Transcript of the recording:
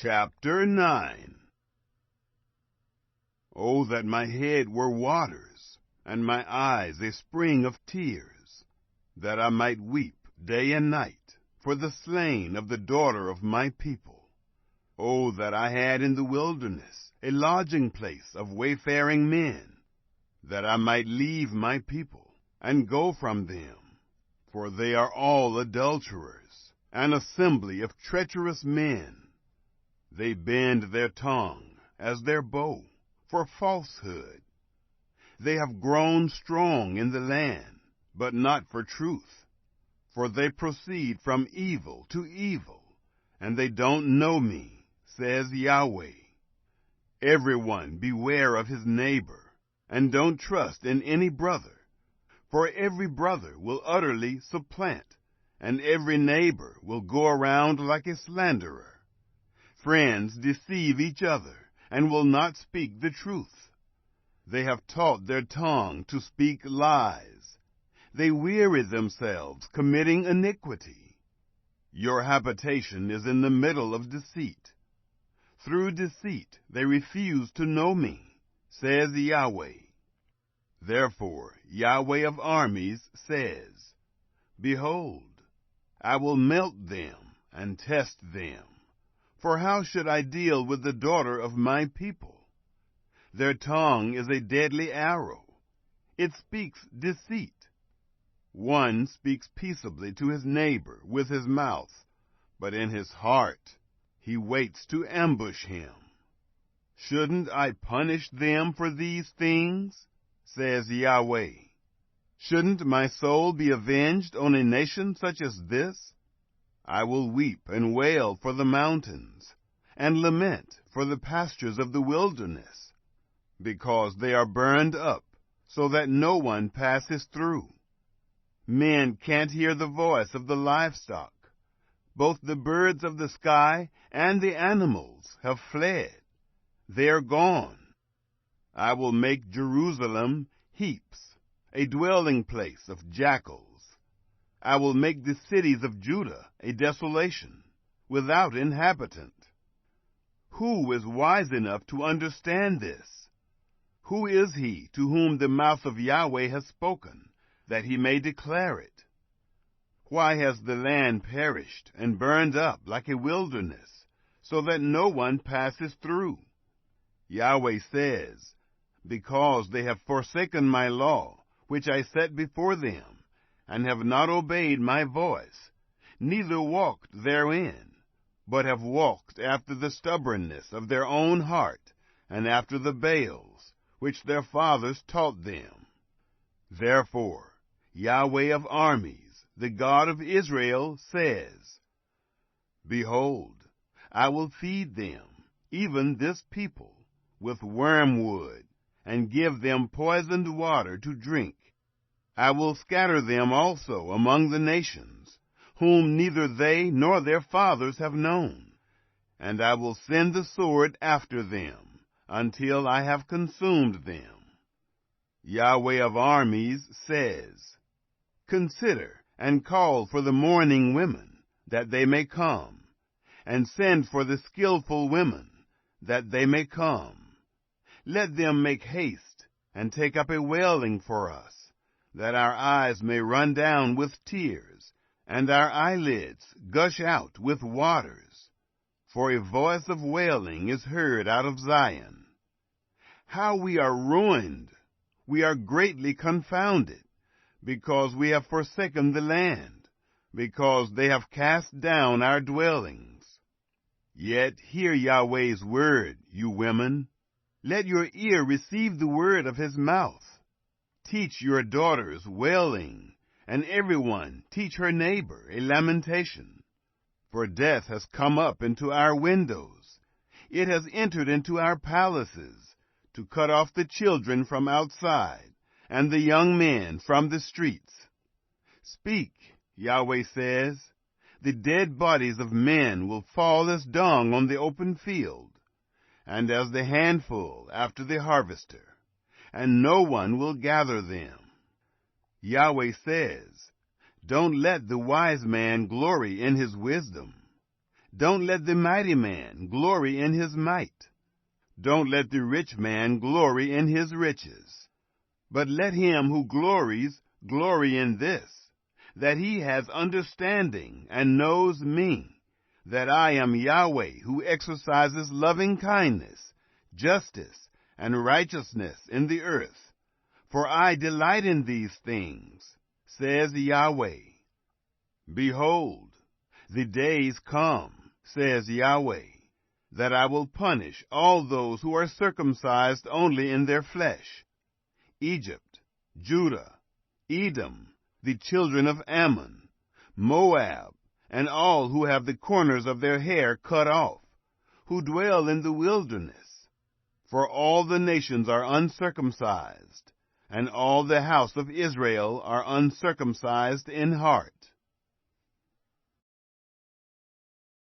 Chapter 9. Oh, that my head were waters, and my eyes a spring of tears, that I might weep day and night for the slain of the daughter of my people. Oh, that I had in the wilderness a lodging place of wayfaring men, that I might leave my people and go from them. For they are all adulterers, an assembly of treacherous men. They bend their tongue as their bow for falsehood. They have grown strong in the land, but not for truth. For they proceed from evil to evil, and they don't know me, says Yahweh. Everyone beware of his neighbor, and don't trust in any brother. For every brother will utterly supplant, and every neighbor will go around like a slanderer. Friends deceive each other, and will not speak the truth. They have taught their tongue to speak lies. They weary themselves committing iniquity. Your habitation is in the middle of deceit. Through deceit they refuse to know me, says Yahweh. Therefore Yahweh of armies says, Behold, I will melt them and test them. For how should I deal with the daughter of my people? Their tongue is a deadly arrow. It speaks deceit. One speaks peaceably to his neighbor with his mouth, but in his heart he waits to ambush him. Shouldn't I punish them for these things? Says Yahweh. Shouldn't my soul be avenged on a nation such as this? I will weep and wail for the mountains, and lament for the pastures of the wilderness, because they are burned up, so that no one passes through. Men can't hear the voice of the livestock. Both the birds of the sky and the animals have fled. They are gone. I will make Jerusalem heaps, a dwelling place of jackals. I will make the cities of Judah a desolation, without inhabitant. Who is wise enough to understand this? Who is he to whom the mouth of Yahweh has spoken, that he may declare it? Why has the land perished and burned up like a wilderness, so that no one passes through? Yahweh says, Because they have forsaken my law, which I set before them, and have not obeyed my voice, neither walked therein, but have walked after the stubbornness of their own heart, and after the Baals, which their fathers taught them. Therefore Yahweh of armies, the God of Israel, says, Behold, I will feed them, even this people, with wormwood, and give them poisoned water to drink. I will scatter them also among the nations, whom neither they nor their fathers have known, and I will send the sword after them, until I have consumed them. Yahweh of armies says, Consider and call for the mourning women, that they may come, and send for the skillful women, that they may come. Let them make haste, and take up a wailing for us, that our eyes may run down with tears, and our eyelids gush out with waters. For a voice of wailing is heard out of Zion. How we are ruined! We are greatly confounded, because we have forsaken the land, because they have cast down our dwellings. Yet hear Yahweh's word, you women. Let your ear receive the word of his mouth. Teach your daughters wailing, and everyone teach her neighbor a lamentation. For death has come up into our windows. It has entered into our palaces, to cut off the children from outside, and the young men from the streets. Speak, Yahweh says. The dead bodies of men will fall as dung on the open field, and as the handful after the harvester, and no one will gather them. Yahweh says, Don't let the wise man glory in his wisdom. Don't let the mighty man glory in his might. Don't let the rich man glory in his riches. But let him who glories glory in this, that he has understanding and knows me, that I am Yahweh, who exercises loving kindness, justice, and righteousness in the earth. For I delight in these things, says Yahweh. Behold, the days come, says Yahweh, that I will punish all those who are circumcised only in their flesh: Egypt, Judah, Edom, the children of Ammon, Moab, and all who have the corners of their hair cut off, who dwell in the wilderness. For all the nations are uncircumcised, and all the house of Israel are uncircumcised in heart.